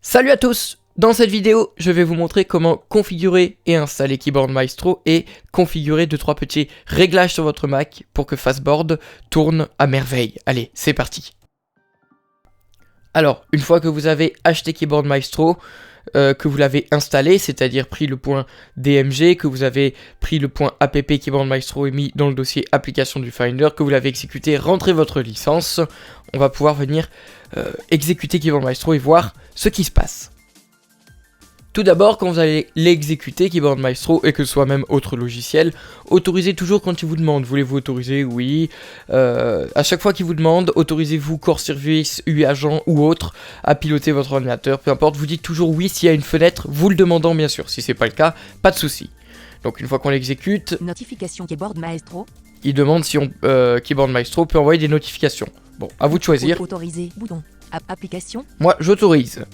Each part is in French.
Salut à tous! Dans cette vidéo, je vais vous montrer comment configurer et installer Keyboard Maestro et configurer 2-3 petits réglages sur votre Mac pour que Fastboard tourne à merveille. Allez, c'est parti! Alors, une fois que vous avez acheté Keyboard Maestro, que vous l'avez installé, c'est-à-dire pris le point DMG, que vous avez pris le point app Keyboard Maestro et mis dans le dossier application du Finder, que vous l'avez exécuté, rentrez votre licence, on va pouvoir venir exécuter Keyboard Maestro et voir ce qui se passe. Tout d'abord, quand vous allez l'exécuter, Keyboard Maestro, et que ce soit même autre logiciel, autorisez toujours quand il vous demande. Voulez-vous autoriser? Oui. À chaque fois qu'il vous demande, autorisez-vous Core Service, UI Agent ou autre à piloter votre ordinateur. Peu importe, vous dites toujours oui s'il y a une fenêtre, vous le demandant bien sûr. Si c'est pas le cas, pas de souci. Donc une fois qu'on l'exécute, notification Keyboard Maestro. Il demande si Keyboard Maestro peut envoyer des notifications. Bon, à vous de choisir. Autoriser, bouton. Application. Moi, j'autorise.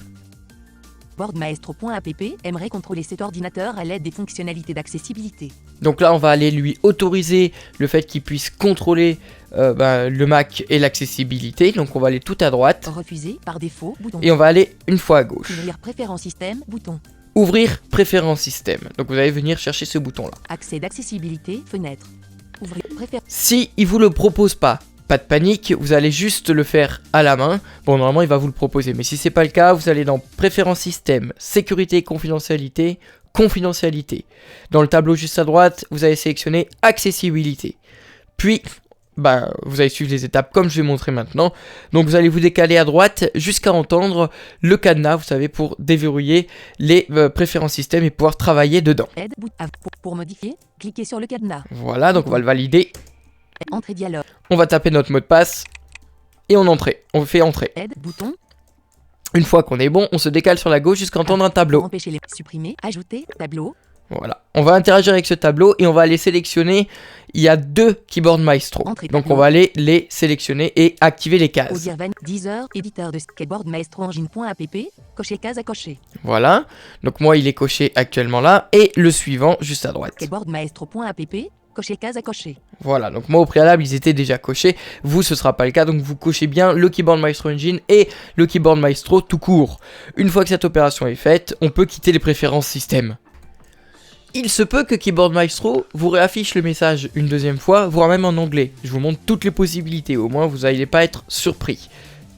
Boardmaestro.app aimerait contrôler cet ordinateur à l'aide des fonctionnalités d'accessibilité. Donc là, on va aller lui autoriser le fait qu'il puisse contrôler le Mac et l'accessibilité. Donc on va aller tout à droite. Refuser par défaut, bouton. Et on va aller une fois à gauche. Ouvrir préférences système, bouton. Ouvrir préférences système. Donc vous allez venir chercher ce bouton-là. Accès d'accessibilité, fenêtre. Ouvrir préférences. Si il vous le propose pas de panique, vous allez juste le faire à la main. Bon, normalement, il va vous le proposer. Mais si c'est pas le cas, vous allez dans Préférences système, Sécurité et confidentialité, Confidentialité. Dans le tableau juste à droite, vous allez sélectionner Accessibilité. Puis, vous allez suivre les étapes comme je vais montrer maintenant. Donc, vous allez vous décaler à droite jusqu'à entendre le cadenas, vous savez, pour déverrouiller les préférences système et pouvoir travailler dedans. Aide, pour modifier, cliquez sur le cadenas. Voilà, donc on va le valider. Entrée dialogue. On va taper notre mot de passe et on fait entrer. Aide, bouton. Une fois qu'on est bon, on se décale sur la gauche jusqu'à entendre un tableau. Empêcher les supprimer, ajouter, tableau. Voilà. On va interagir avec ce tableau et on va aller sélectionner. Il y a 2 Keyboard Maestro. Donc on va aller les sélectionner et activer les cases. Audiovan, Deezer, éditeur de Keyboard Maestro engine.app, cocher case à cocher. Voilà. Donc moi il est coché actuellement là. Et le suivant juste à droite. Keyboard Maestro.app. Cocher case à cocher. Voilà, donc moi au préalable ils étaient déjà cochés, vous ce sera pas le cas, donc vous cochez bien le Keyboard Maestro Engine et le Keyboard Maestro tout court. Une fois que cette opération est faite, on peut quitter les préférences système. Il se peut que Keyboard Maestro vous réaffiche le message une deuxième fois, voire même en anglais. Je vous montre toutes les possibilités, au moins vous n'allez pas être surpris.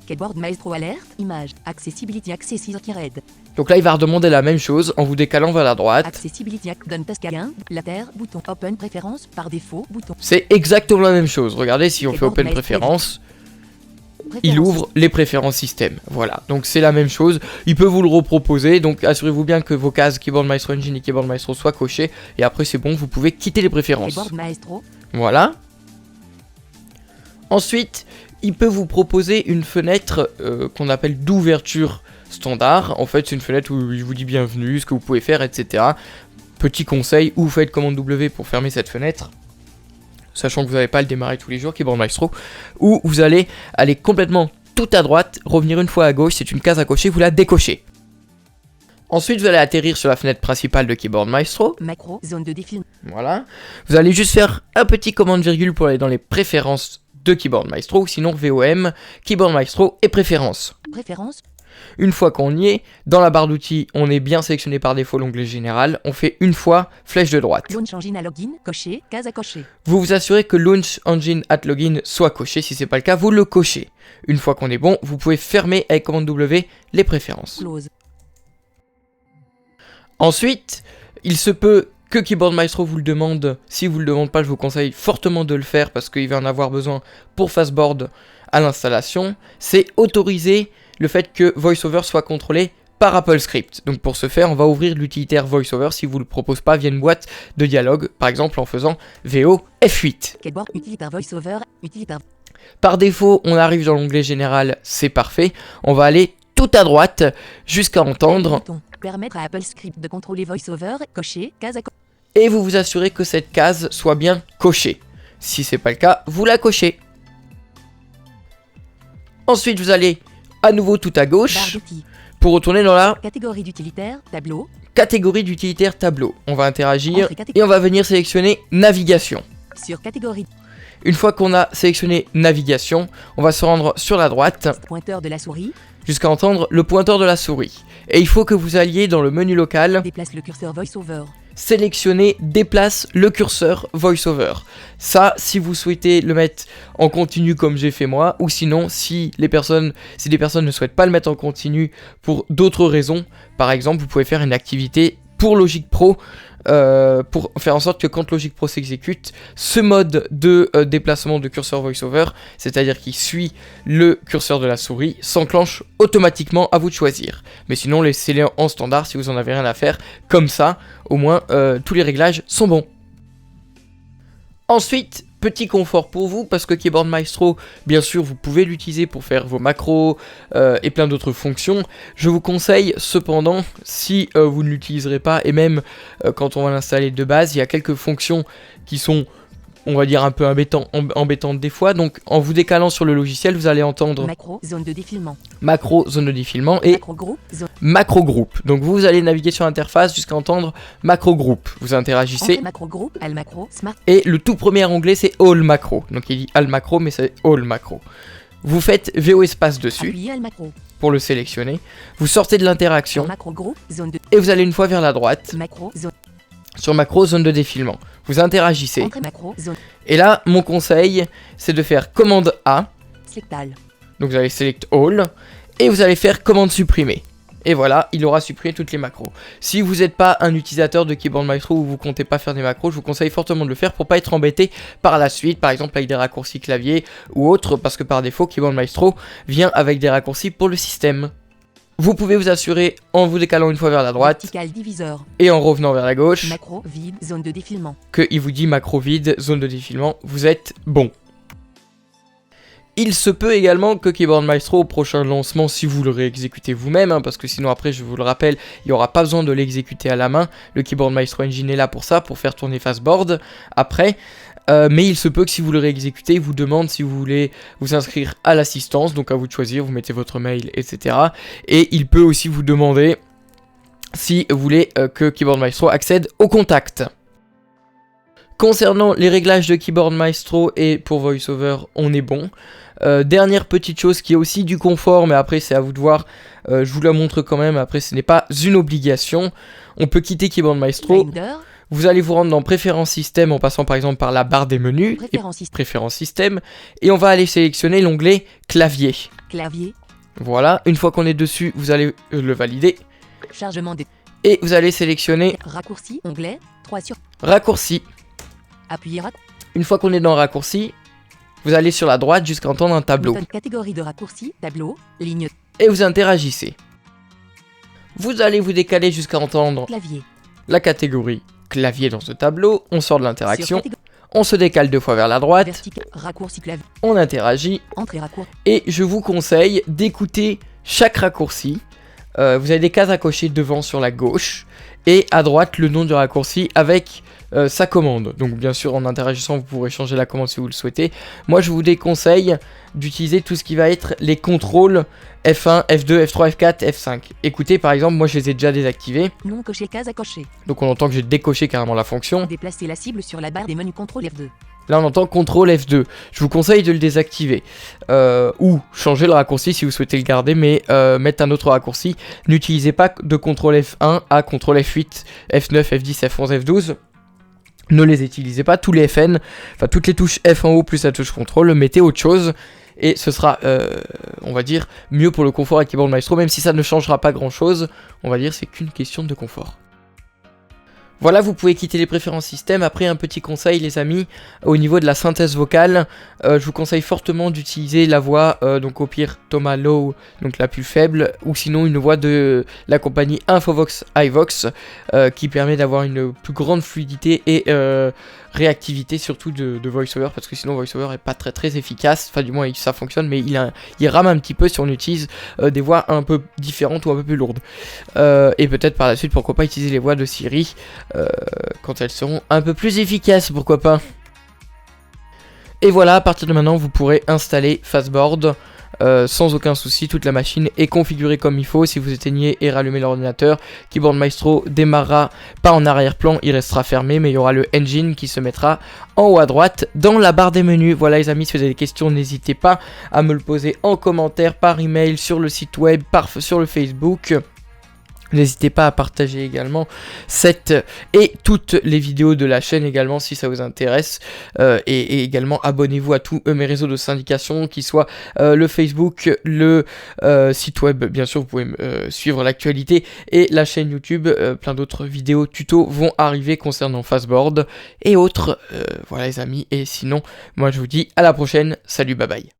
Keyboard Maestro alerte, image, accessibility accessor-aide. Donc là il va redemander la même chose en vous décalant vers la droite. Accessibility donne task 1, later, bouton, open préférence, par défaut, bouton. C'est exactement la même chose, regardez si on fait open préférence. Il ouvre les préférences système. Voilà, donc c'est la même chose. Il peut vous le reproposer. Donc assurez-vous bien que vos cases Keyboard Maestro Engine et Keyboard Maestro soient cochées. Et après c'est bon, vous pouvez quitter les préférences. Keyboard Maestro. Voilà. Ensuite, il peut vous proposer une fenêtre qu'on appelle d'ouverture standard. En fait, c'est une fenêtre où il vous dit bienvenue, ce que vous pouvez faire, etc. Petit conseil, ou vous faites commande W pour fermer cette fenêtre. Sachant que vous n'allez pas le démarrer tous les jours, Keyboard Maestro, ou vous allez aller complètement tout à droite, revenir une fois à gauche, c'est une case à cocher, vous la décochez. Ensuite, vous allez atterrir sur la fenêtre principale de Keyboard Maestro. Macro, zone de défi. Voilà. Vous allez juste faire un petit commande virgule pour aller dans les préférences de Keyboard Maestro, ou sinon VOM, Keyboard Maestro et préférences. Préférences. Une fois qu'on y est, dans la barre d'outils, on est bien sélectionné par défaut l'onglet général. On fait une fois flèche de droite. Launch Engine à login, coché, case à cocher. Vous vous assurez que Launch Engine at login soit coché. Si c'est pas le cas, vous le cochez. Une fois qu'on est bon, vous pouvez fermer avec commande W les préférences. Close. Ensuite, il se peut que Keyboard Maestro vous le demande. Si vous le demande pas, je vous conseille fortement de le faire parce qu'il va en avoir besoin pour Fastboard à l'installation. C'est autoriser le fait que VoiceOver soit contrôlé par Apple Script. Donc pour ce faire, on va ouvrir l'utilitaire VoiceOver si vous ne le propose pas via une boîte de dialogue, par exemple en faisant VO F8. Keyboard utilitaire VoiceOver, utilitaire. Par défaut, on arrive dans l'onglet général, c'est parfait. On va aller tout à droite jusqu'à entendre. Permettre à Apple Script de contrôler VoiceOver, cocher, case à cocher. Et vous vous assurez que cette case soit bien cochée. Si c'est pas le cas, vous la cochez. Ensuite, vous allez à nouveau tout à gauche pour retourner dans la catégorie d'utilitaire, tableau. Catégorie d'utilitaire tableau. On va interagir et on va venir sélectionner navigation. Sur catégorie. Une fois qu'on a sélectionné navigation, on va se rendre sur la droite. Pointeur de la souris. Jusqu'à entendre le pointeur de la souris. et il faut que vous alliez dans le menu local, Déplace le curseur VoiceOver. sélectionner déplace le curseur VoiceOver. Ça, si vous souhaitez le mettre en continu comme j'ai fait moi, ou sinon si des personnes ne souhaitent pas le mettre en continu pour d'autres raisons, par exemple vous pouvez faire une activité pour Logic Pro pour faire en sorte que quand Logic Pro s'exécute, ce mode de déplacement de curseur VoiceOver, c'est-à-dire qui suit le curseur de la souris, s'enclenche automatiquement, à vous de choisir. Mais sinon laissez-les en standard si vous en avez rien à faire, comme ça au moins tous les réglages sont bons. Ensuite, petit confort pour vous, parce que Keyboard Maestro, bien sûr, vous pouvez l'utiliser pour faire vos macros et plein d'autres fonctions. Je vous conseille cependant, si vous ne l'utiliserez pas, et même quand on va l'installer de base, il y a quelques fonctions qui sont, on va dire, un peu embêtantes des fois. Donc, en vous décalant sur le logiciel, vous allez entendre Macro, zone de défilement. macro, zone de défilement et Macro groupe, zone. macro groupe. Donc, vous allez naviguer sur l'interface jusqu'à entendre macro groupe. Vous interagissez. Entrée macro groupe, Al macro, Smart. Et le tout premier onglet, c'est All Macro. Donc il dit All Macro, mais c'est All Macro. Vous faites VO espace dessus Appuyez Al macro. pour le sélectionner. Vous sortez de l'interaction Macro groupe, zone de. et vous allez une fois vers la droite Macro, zone. sur Macro, zone de défilement. Vous interagissez. Entrée macro, zone. Et là, mon conseil, c'est de faire commande A. Select All. Donc vous allez Select All. Et vous allez faire commande supprimer. Et voilà, il aura supprimé toutes les macros. Si vous n'êtes pas un utilisateur de Keyboard Maestro ou vous comptez pas faire des macros, je vous conseille fortement de le faire pour pas être embêté par la suite, par exemple avec des raccourcis clavier ou autres, parce que par défaut, Keyboard Maestro vient avec des raccourcis pour le système. Vous pouvez vous assurer en vous décalant une fois vers la droite Vertical diviseur. et en revenant vers la gauche Macro, vide, zone de défilement. qu'il vous dit macro vide, zone de défilement, vous êtes bon. Il se peut également que Keyboard Maestro au prochain lancement, si vous le réexécutez vous-même, parce que sinon après, je vous le rappelle, il n'y aura pas besoin de l'exécuter à la main. Le Keyboard Maestro Engine est là pour ça, pour faire tourner Fastboard après. Mais il se peut que si vous le réexécutez, il vous demande si vous voulez vous inscrire à l'assistance, donc à vous de choisir, vous mettez votre mail, etc. Et il peut aussi vous demander si vous voulez que Keyboard Maestro accède au contact. Concernant les réglages de Keyboard Maestro et pour VoiceOver, on est bon. Dernière petite chose qui est aussi du confort, mais après c'est à vous de voir, je vous la montre quand même, après ce n'est pas une obligation. On peut quitter Keyboard Maestro, Finder. vous allez vous rendre dans Préférences système en passant par exemple par la barre des menus, Préférences système. Préférences système, et on va aller sélectionner l'onglet clavier. Clavier. Voilà, une fois qu'on est dessus, vous allez le valider, Chargement des. et vous allez sélectionner Raccourci, onglet. 3 sur. Raccourci. Appuyez Une fois qu'on est dans Raccourci, vous allez sur la droite jusqu'à entendre un tableau. bouton catégorie de raccourci, tableau, ligne, Et vous interagissez. Vous allez vous décaler jusqu'à entendre clavier. la catégorie clavier dans ce tableau. On sort de l'interaction. Sur catégorie. On se décale 2 fois vers la droite. Vertical. Raccourci clavier. On interagit. Entrée raccourci. Et je vous conseille d'écouter chaque raccourci. Vous avez des cases à cocher devant sur la gauche. Et à droite, le nom du raccourci avec sa commande. Donc bien sûr, en interagissant, vous pourrez changer la commande si vous le souhaitez. Moi, je vous déconseille d'utiliser tout ce qui va être les contrôles F1, F2, F3, F4, F5. Écoutez, par exemple, moi je les ai déjà désactivés. Non coché, case à cocher. Donc on entend que j'ai décoché carrément la fonction. Déplacer la cible sur la barre des menus CTRL F2. Là on entend CTRL F2. Je vous conseille de le désactiver. Ou changer le raccourci si vous souhaitez le garder, mais mettre un autre raccourci. N'utilisez pas de CTRL F1 à CTRL F8, F9, F10, F11, F12. Ne les utilisez pas, tous les FN, enfin toutes les touches F en haut plus la touche CTRL, mettez autre chose. Et ce sera, on va dire, mieux pour le confort avec Keyboard Maestro, même si ça ne changera pas grand chose. On va dire c'est qu'une question de confort. Voilà, vous pouvez quitter les préférences système. Après, un petit conseil, les amis, au niveau de la synthèse vocale, je vous conseille fortement d'utiliser la voix, donc au pire Thomas Low, donc la plus faible, ou sinon une voix de la compagnie Infovox iVox, qui permet d'avoir une plus grande fluidité et réactivité, surtout de VoiceOver, parce que sinon VoiceOver est pas très efficace. Enfin, du moins, ça fonctionne, mais il rame un petit peu si on utilise des voix un peu différentes ou un peu plus lourdes. Et peut-être par la suite, pourquoi pas utiliser les voix de Siri quand elles seront un peu plus efficaces, pourquoi pas. Et voilà, à partir de maintenant, vous pourrez installer Fastboard sans aucun souci. Toute la machine est configurée comme il faut. Si vous éteignez et rallumez l'ordinateur, Keyboard Maestro démarrera pas en arrière-plan, il restera fermé, mais il y aura le engine qui se mettra en haut à droite dans la barre des menus. Voilà les amis, si vous avez des questions, n'hésitez pas à me le poser en commentaire, par email, sur le site web, sur le Facebook. N'hésitez pas à partager également cette et toutes les vidéos de la chaîne également si ça vous intéresse. Et également abonnez-vous à tous mes réseaux de syndication, qui soient le Facebook, le site web, bien sûr vous pouvez suivre l'actualité, et la chaîne YouTube. Plein d'autres vidéos tutos vont arriver concernant Fastboard et autres. Voilà les amis, et sinon moi je vous dis à la prochaine, salut, bye bye.